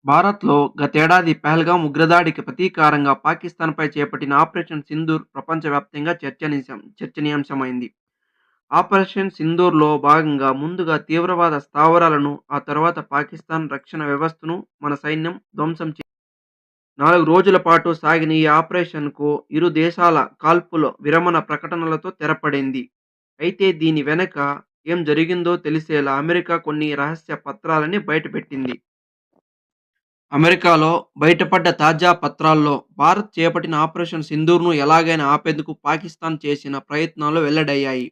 భారత్‌లో గతేడాది పహల్గామ్ ఉగ్రదాడికి ప్రతీకారంగా పాకిస్తాన్‌పై చేపట్టిన ఆపరేషన్ సింధూర్ ప్రపంచవ్యాప్తంగా చర్చనీయాంశమైంది. ఆపరేషన్ సింధూర్‌లో భాగంగా ముందుగా తీవ్రవాద స్థావరాలను, ఆ తర్వాత పాకిస్తాన్ రక్షణ వ్యవస్థను మన సైన్యం ధ్వంసం 4 రోజుల పాటు సాగిన ఈ ఆపరేషన్‌కు ఇరు దేశాల కాల్పుల విరమణ ప్రకటనలతో తెరపడింది. అయితే దీని వెనక ఏం జరిగిందో తెలిసేలా అమెరికా కొన్ని రహస్య పత్రాలని బయటపెట్టింది. అమెరికాలో బయటపడ్డ తాజా పత్రాల్లో భారత్ చేపట్టిన ఆపరేషన్ సింధూర్‌ను ఎలాగైనా ఆపేందుకు పాకిస్తాన్ చేసిన ప్రయత్నాలు వెల్లడయ్యాయి.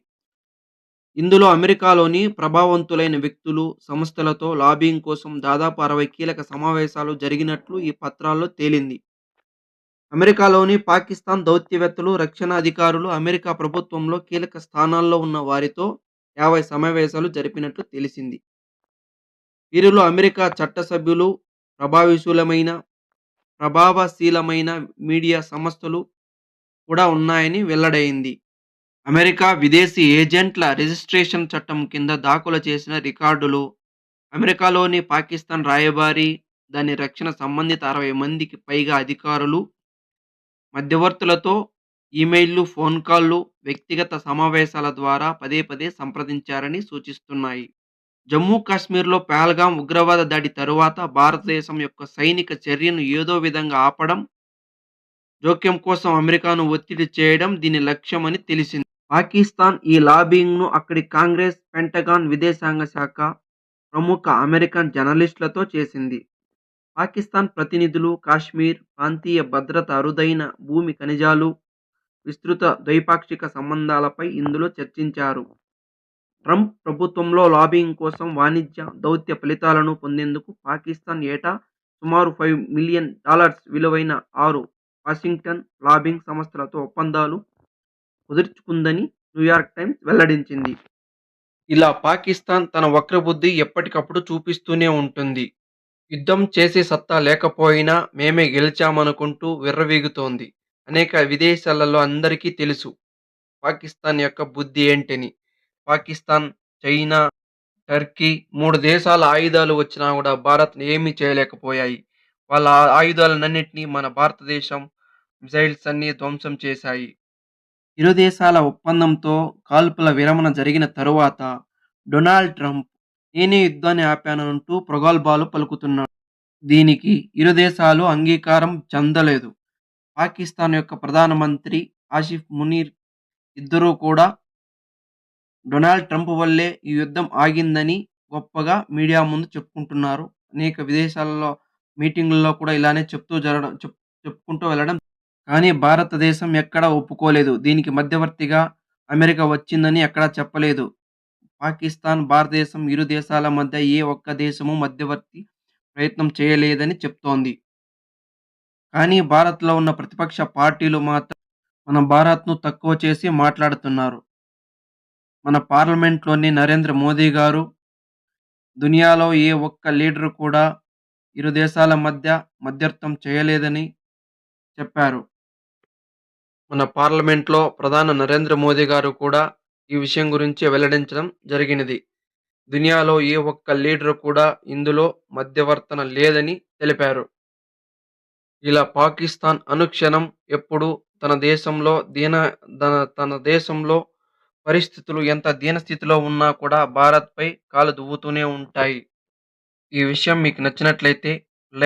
ఇందులో అమెరికాలోని ప్రభావవంతులైన వ్యక్తులు, సంస్థలతో లాబింగ్ కోసం దాదాపు 60 కీలక సమావేశాలు జరిగినట్లు ఈ పత్రాల్లో తేలింది. అమెరికాలోని పాకిస్తాన్ దౌత్యవేత్తలు, రక్షణ అధికారులు, అమెరికా ప్రభుత్వంలో కీలక స్థానాల్లో ఉన్న వారితో 50 సమావేశాలు జరిపినట్లు తెలిసింది. వీరిలో అమెరికా చట్టసభ్యులు, ప్రభావిశూలమైన ప్రభావశీలమైన మీడియా సంస్థలు కూడా ఉన్నాయని వెల్లడైంది. అమెరికా విదేశీ ఏజెంట్ల రిజిస్ట్రేషన్ చట్టం కింద దాఖలు చేసిన రికార్డులు, అమెరికాలోని పాకిస్తాన్ రాయబారి, దాని రక్షణ సంబంధిత 60 మందికి పైగా అధికారులు, మధ్యవర్తులతో ఈమెయిల్లు, ఫోన్ కాల్లు, వ్యక్తిగత సమావేశాల ద్వారా పదే పదే సంప్రదించారని సూచిస్తున్నాయి. జమ్మూ కాశ్మీర్‌లో పహల్గామ్ ఉగ్రవాద దాడి తరువాత భారతదేశం యొక్క సైనిక చర్యను ఏదో విధంగా ఆపడం, జోక్యం కోసం అమెరికాను ఒత్తిడి చేయడం దీని లక్ష్యమని తెలిసింది. పాకిస్తాన్ ఈ లాబింగ్‌ను అక్కడి కాంగ్రెస్, పెంటగాన్, విదేశాంగ శాఖ, ప్రముఖ అమెరికన్ జర్నలిస్టులతో చేసింది. పాకిస్తాన్ ప్రతినిధులు కాశ్మీర్, ప్రాంతీయ భద్రత, అరుదైన భూమి ఖనిజాలు, విస్తృత ద్వైపాక్షిక సంబంధాలపై ఇందులో చర్చించారు. ట్రంప్ ప్రభుత్వంలో లాబింగ్ కోసం వాణిజ్య, దౌత్య ఫలితాలను పొందేందుకు పాకిస్తాన్ ఏటా సుమారు $5 మిలియన్ విలువైన 6 వాషింగ్టన్ లాబింగ్ సంస్థలతో ఒప్పందాలు కుదుర్చుకుందని న్యూయార్క్ టైమ్స్ వెల్లడించింది. ఇలా పాకిస్తాన్ తన వక్రబుద్ధి ఎప్పటికప్పుడు చూపిస్తూనే ఉంటుంది. యుద్ధం చేసే సత్తా లేకపోయినా మేమే గెలిచామనుకుంటూ విర్రవీగుతోంది. అనేక విదేశాలలో అందరికీ తెలుసు పాకిస్తాన్ యొక్క బుద్ధి ఏంటని. పాకిస్తాన్, చైనా, టర్కీ 3 దేశాల ఆయుధాలు వచ్చినా గూడా భారత్‌ని ఏమీ చేయలేకపోయాయి. వాళ్ళ ఆయుధాలనన్నిటిని మన భారతదేశం మిసైల్స్ అన్నీ ధ్వంసం చేశాయి. ఇరు దేశాల ఒప్పందంతో కాల్పుల విరమణ జరిగిన తరువాత డొనాల్డ్ ట్రంప్ నేనే యుద్ధాన్ని ఆపానంటూ ప్రగల్భాలు పలుకుతున్నాడు. దీనికి ఇరు దేశాలు అంగీకారం చెందలేదు. పాకిస్తాన్ యొక్క ప్రధానమంత్రి ఆసిఫ్ మునీర్ ఇద్దరూ కూడా డొనాల్డ్ ట్రంప్ వల్లే ఈ యుద్ధం ఆగిందని గొప్పగా మీడియా ముందు చెప్పుకుంటున్నారు. అనేక విదేశాలలో మీటింగుల్లో కూడా ఇలానే చెప్పుకుంటూ వెళ్ళడం. కానీ భారతదేశం ఎక్కడా ఒప్పుకోలేదు. దీనికి మధ్యవర్తిగా అమెరికా వచ్చిందని ఎక్కడా చెప్పలేదు. పాకిస్తాన్, భారతదేశం ఇరు దేశాల మధ్య ఏ ఒక్క దేశము మధ్యవర్తి ప్రయత్నం చేయలేదని చెప్తోంది. కానీ భారత్‌లో ఉన్న ప్రతిపక్ష పార్టీలు మాత్రం మన భారత్‌ను తక్కువ చేసి మాట్లాడుతున్నారు. మన పార్లమెంట్‌లోని నరేంద్ర మోదీ గారు, దునియాలో ఏ ఒక్క లీడర్ కూడా ఇరు దేశాల మధ్య మధ్యస్థం చేయలేదని చెప్పారు. మన పార్లమెంట్‌లో ప్రధాని నరేంద్ర మోదీ గారు కూడా ఈ విషయం గురించి వెల్లడించడం జరిగినది. దునియాలో ఏ ఒక్క లీడర్ కూడా ఇందులో మధ్యవర్తన లేదని తెలిపారు. ఇలా పాకిస్తాన్ అనుక్షణం ఎప్పుడు తన దేశంలో తన దేశంలో పరిస్థితులు ఎంత దీనస్థితిలో ఉన్నా కూడా భారత్‌పై కాలు దువ్వుతూనే ఉంటాయి. ఈ విషయం మీకు నచ్చినట్లయితే